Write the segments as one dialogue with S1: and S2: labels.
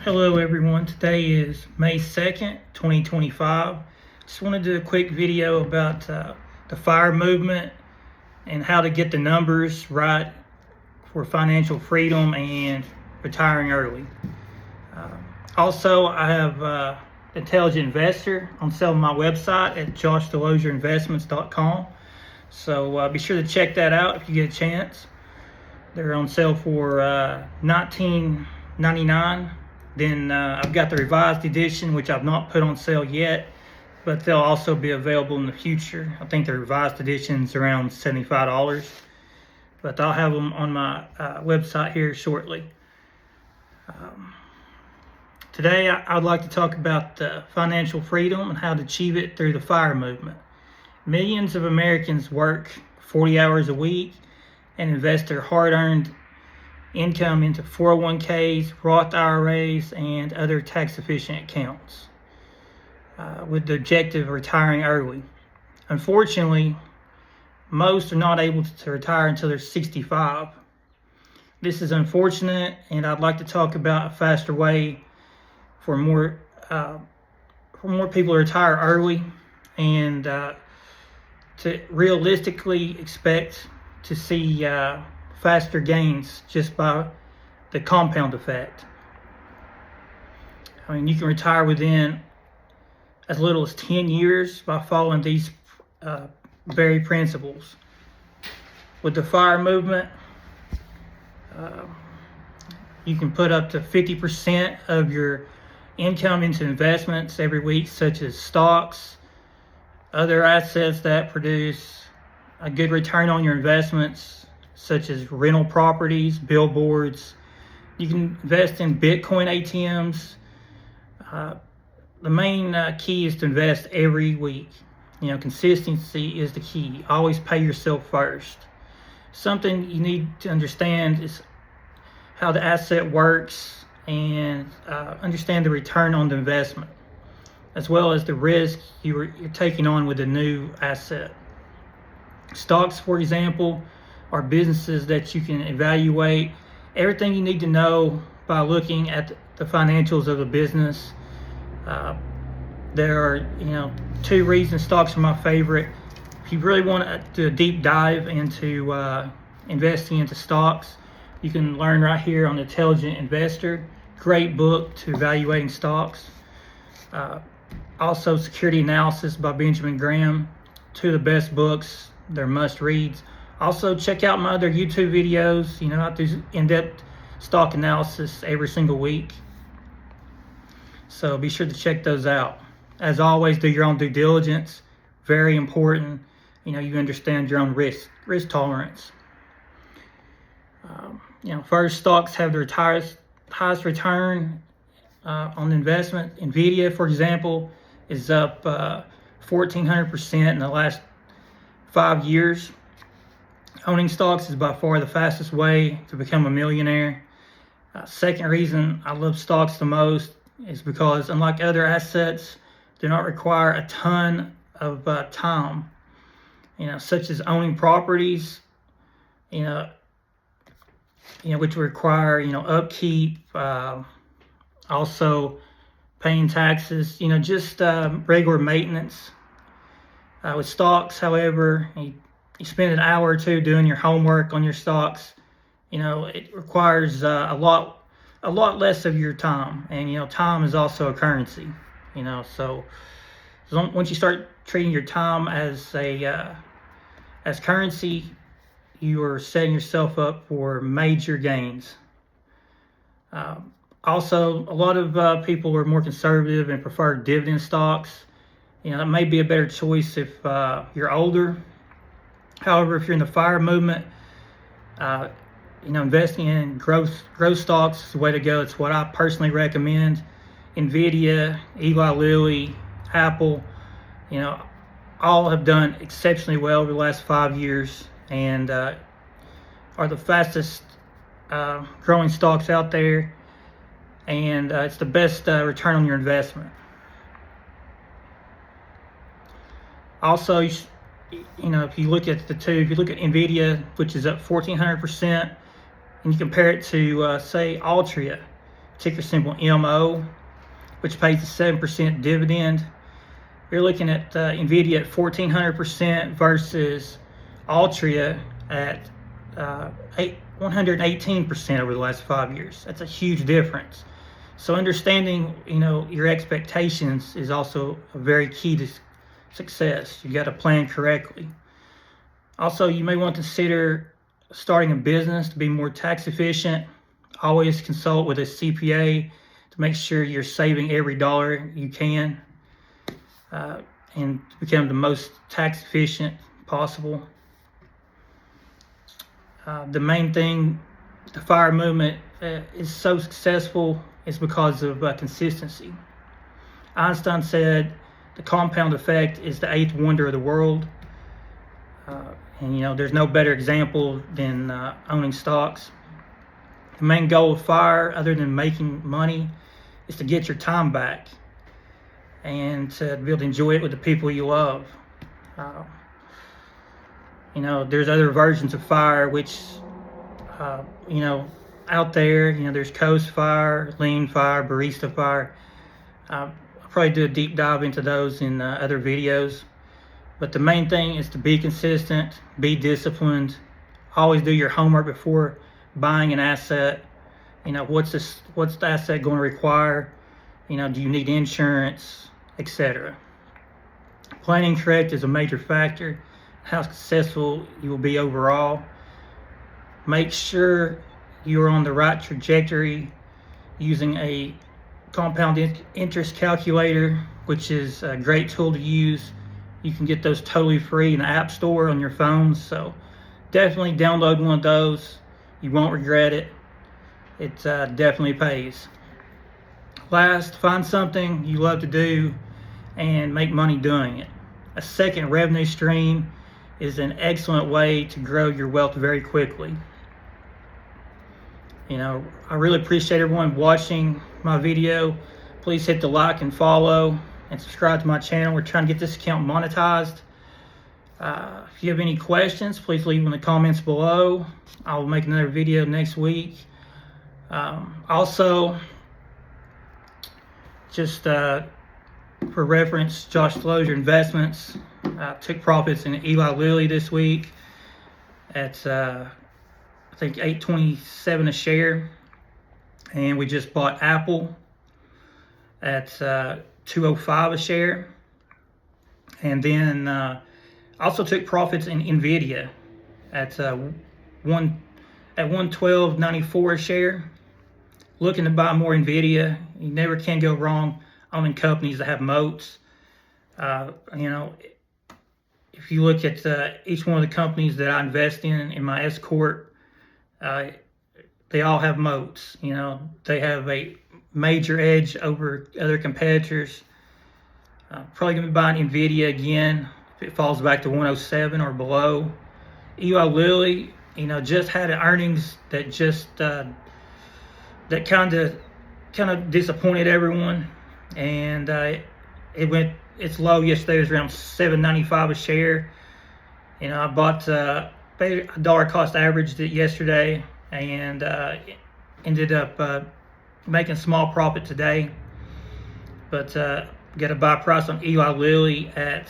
S1: Hello everyone, today is May 2nd, 2025. Just wanted to do a quick video about the FIRE movement and how to get the numbers right for financial freedom and retiring early. Also, I have Intelligent Investor on sale on my website at joshdelozerinvestments.com. So be sure to check that out if you get a chance. They're on sale for $19.99. Then I've got the revised edition, which I've not put on sale yet, but they'll also be available in the future. I think the revised edition is around $75, but I'll have them on my website here shortly. Today I'd like to talk about financial freedom and how to achieve it through the FIRE movement. Millions of Americans work 40 hours a week and invest their hard-earned income into 401ks, Roth IRAs, and other tax-efficient accounts with the objective of retiring early. Unfortunately, most are not able to retire until they're 65. This is unfortunate, and I'd like to talk about a faster way for more people to retire early and to realistically expect to see faster gains just by the compound effect. I mean, you can retire within as little as 10 years by following these very principles. With the FIRE movement, you can put up to 50% of your income into investments every week, such as stocks, other assets that produce a good return on your investments, such as rental properties, billboards. You can invest in Bitcoin ATMs. The main key is to invest every week. Consistency is the key. Always pay yourself first. Something you need to understand is how the asset works and understand the return on the investment, as well as the risk you're taking on with a new asset. Stocks, for example, are businesses that you can evaluate everything you need to know by looking at the financials of the business. There are, two reasons stocks are my favorite. If you really want to do a deep dive into investing into stocks, you can learn right here on Intelligent Investor. Great book to evaluating stocks. Also, Security Analysis by Benjamin Graham. Two of the best books. They're must reads. Also, check out my other YouTube videos. I do in-depth stock analysis every single week. So be sure to check those out. As always, do your own due diligence. Very important. You understand your own risk tolerance. First, stocks have the highest return on investment. Nvidia, for example, is up 1,400% in the last 5 years. Owning stocks is by far the fastest way to become a millionaire. Second reason I love stocks the most is because, unlike other assets, do not require a ton of time. Such as owning properties, which require upkeep, also paying taxes. Just regular maintenance. With stocks, however, you spend an hour or two doing your homework on your stocks. It requires a lot less of your time, and time is also a currency. So once you start treating your time as currency, you are setting yourself up for major gains. Also, a lot of people are more conservative and prefer dividend stocks. That may be a better choice if you're older. However, if you're in the FIRE movement, investing in growth stocks is the way to go. It's what I personally recommend. Nvidia, Eli Lilly, Apple, all have done exceptionally well over the last 5 years and are the fastest growing stocks out there. And it's the best return on your investment. Also, if you look at the two, if you look at Nvidia, which is up 1,400%, and you compare it to, say, Altria, ticker symbol MO, which pays a 7% dividend. You're looking at NVIDIA at 1,400% versus Altria at 118% over the last 5 years. That's a huge difference. So understanding, your expectations is also a very key to success. You got to plan correctly. Also, you may want to consider starting a business to be more tax efficient. Always consult with a CPA to make sure you're saving every dollar you can and become the most tax efficient possible. The main thing, the FIRE movement is so successful is because of consistency. Einstein said the compound effect is the eighth wonder of the world. And there's no better example than owning stocks. The main goal of FIRE, other than making money, is to get your time back and to be able to enjoy it with the people you love. There's other versions of FIRE which, out there. There's Coast FIRE, Lean FIRE, Barista FIRE. I'll probably do a deep dive into those in other videos. But the main thing is to be consistent, be disciplined, always do your homework before buying an asset. What's the asset going to require? Do you need insurance, etc. Planning correct is a major factor how successful you will be overall. Make sure you're on the right trajectory using a compound interest calculator, which is a great tool to use. You can get those totally free in the App Store on your phones, so definitely download one of those. You won't regret it. It definitely pays. Last, find something you love to do and make money doing it. A second revenue stream is an excellent way to grow your wealth very quickly. I really appreciate everyone watching my video. Please hit the like and follow and subscribe to my channel. We're trying to get this account monetized. If you have any questions, please leave them in the comments below. I will make another video next week. Also, just for reference, Josh Delozier Investments took profits in Eli Lilly this week at I think $8.27 a share, and we just bought Apple at $2.05 a share, and then also took profits in NVIDIA at $112.94 a share. Looking to buy more NVIDIA. You never can go wrong owning companies that have moats. If you look at each one of the companies that I invest in my S Corp, they all have moats. They have a major edge over other competitors. Probably going to be buying NVIDIA again if it falls back to 107 or below. Eli Lilly, just had earnings that just that kind of disappointed everyone, and its low yesterday was around $7.95 a share. I bought a dollar cost averaged it yesterday, and ended up making a small profit today. But got a buy price on Eli Lilly at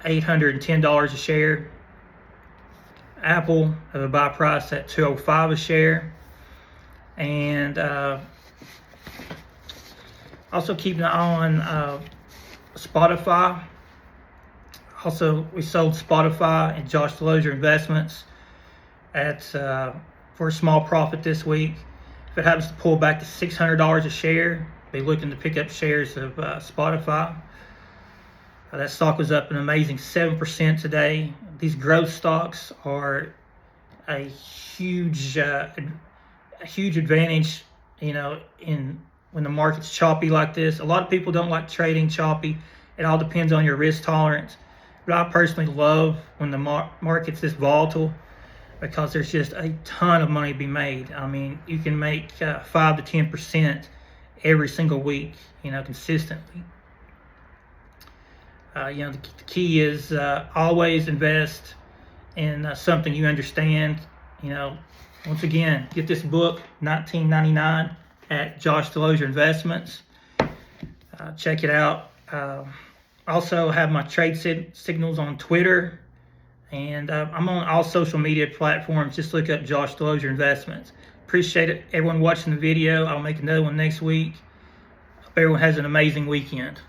S1: $810 a share. Apple have a buy price at $205 a share, and also keeping an eye on Spotify. Also, we sold Spotify and Josh Delozier Investments at for a small profit this week. If it happens to pull back to $600 a share, be looking to pick up shares of Spotify. That stock was up an amazing 7% today. These growth stocks are a huge advantage, in when the market's choppy like this. A lot of people don't like trading choppy. It all depends on your risk tolerance. But I personally love when the market's this volatile, because there's just a ton of money to be made. I mean, you can make 5 to 10% every single week, consistently. The key is always invest in something you understand. Once again, get this book, $19.99. at Josh Delosier Investments. Check it out. Also have my trade signals on Twitter, and I'm on all social media platforms. Just look up Josh Delosier Investments. Appreciate it, everyone watching the video. I'll make another one next week. Hope everyone has an amazing weekend.